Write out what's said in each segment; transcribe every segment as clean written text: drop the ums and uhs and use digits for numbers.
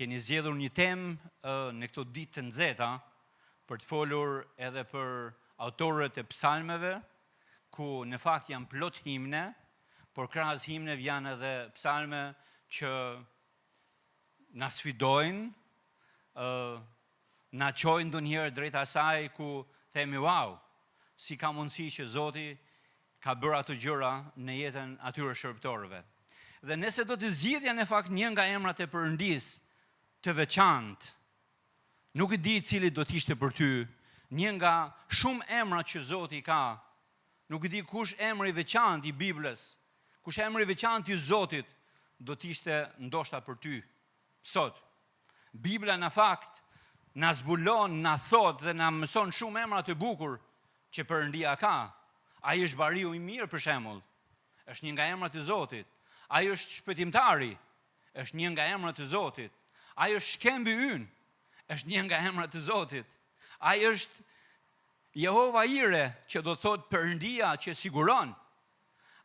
keni zgjedhur një temë në këto ditë të nxehta për të folur edhe për autorët e psalmeve, ku në fakt janë plot himne, por krahas himneve janë edhe psalme që na sfidojnë, na çojnë ndonjëherë drejt asaj ku themi wow, si ka mundësi që Zoti ka bërë ato gjëra në jetën atyre shërbëtorëve. Dhe nëse do të zgjidhja në fakt një nga emrat e Perëndisë të veçantë, nuk e di cili do të ishte për ty, një nga shumë emrat që Zoti ka, nuk e di kush emri i veçantë i Biblës, kush emri i veçantë i Zotit do të ishte ndoshta për ty sot. Bibla në fakt na zbulon, na thot dhe na mëson shumë emra të bukur që Perëndia ka. Ai është bariu i mirë për shembull, është një nga emrat e Zotit. Ai është shpëtimtari, është një nga emrat e Zotit. Ai është shkembi ynë, është një nga emrat e Zotit. Ai është Jehova Ire, që do të thotë Perëndia që siguron.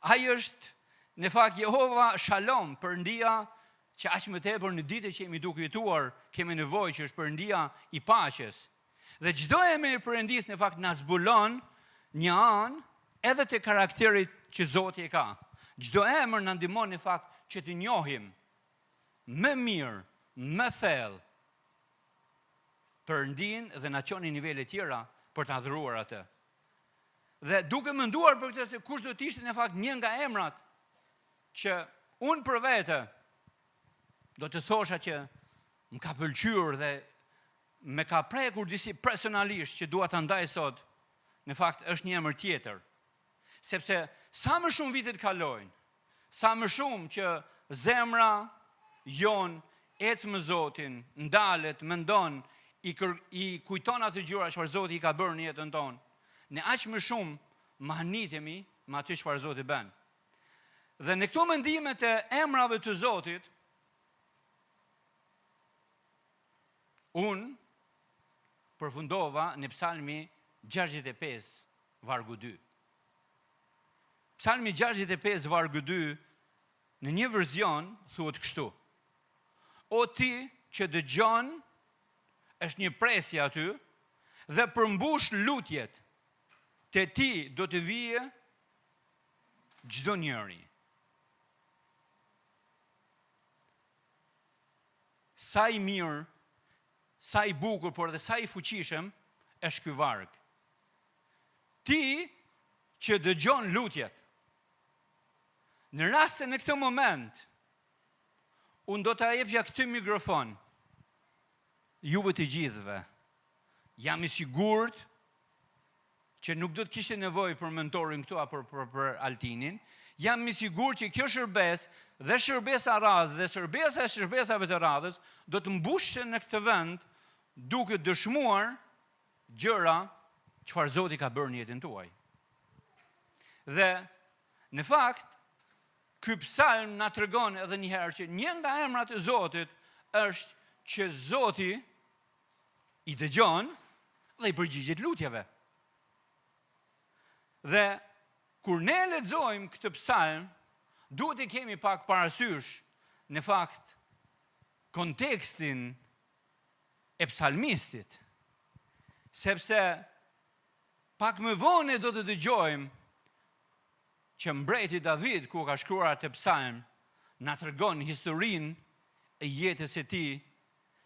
Ai është në fakt Jehova Shalom, Perëndia që aq më tepër në ditët që jemi duke jetuar, kemi nevojë, që është Perëndia i paqes. Dhe çdo emër i Perëndisë në fakt na zbulon një anë edhe të karakterit që Zoti e ka. Çdo emër na ndihmon në fakt që të njohim më mirë, më thellë Perëndin dhe na çon në nivele tjera për të adhuruar atë. Dhe duke menduar për këtë se kush do të ishte në fakt një nga emrat që unë për vete do të thosha që më ka pëlqyer dhe me ka prekur disi personalisht që dua ta ndaj sot, në fakt është një emër tjetër. Sepse sa më shumë vitet kalojnë, sa më shumë që zemra jon ecë me Zotin, ndalet, mendon, i kujton atë gjëra çfarë Zoti i ka bërë në jetën tonë, ne aq më shumë mahnitemi me atë çfarë Zoti bën. Dhe në këto mendimet e emrave të Zotit, unë përfundova në Psalmi 65, vargu 2. Psalmi 65, vargu 2, në një verzion, thuhet kështu: O ti që dëgjon, është një presje aty, dhe përmbush lutjet, te ti do të vijë çdo njeri. Sa i mirë, sa i bukur, por dhe sa i fuqishëm është ky varg. Ti që dëgjon lutjet, në rast se në këtë moment unë do ta jepja këtë mikrofon juve të gjithëve, jam i sigurt që nuk do të kishte nevojë për mentorin këtu apo për Altinin. Jam i sigurt që kjo shërbes dhe shërbesa radhë dhe shërbesa e shërbesave të radhës do të mbushën në këtë vend duke dëshmuar gjëra çfarë Zoti ka bërë në jetën tuaj. Dhe në fakt ky psalm na tregon edhe një herë që një nga emrat e Zotit është që Zoti i dëgjon dhe i përgjigjet lutjeve. Dhe kur ne lexojmë këtë psalm, duhet të kemi pak parasysh në fakt kontekstin e psalmistit, sepse pak më vonë do të dëgjojmë që mbreti David, ku ka shkruar atë psalm, na tregon historinë e jetës së tij,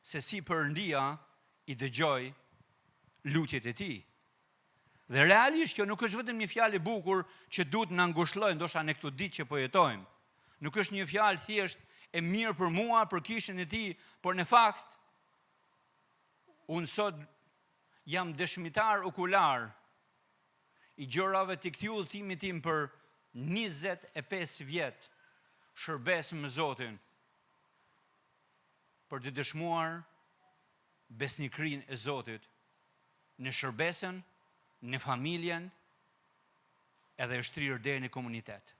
se si Perëndia i dëgjoi lutjet e tij. Dhe realisht kjo nuk është vetëm një fjalë e bukur që duhet na ngushëllojë ndoshta në këtë ditë që po jetojmë. Nuk është një fjalë thjesht e mirë për mua, për kishën e tij, por në fakt unë sot jam dëshmitar okular i gjërave të këtij udhëtimi tim për 25 vjet shërbes me Zotin, për të dëshmuar besnikrinë e Zotit në shërbesën, në familjen, edhe është trirë deri në komunitet.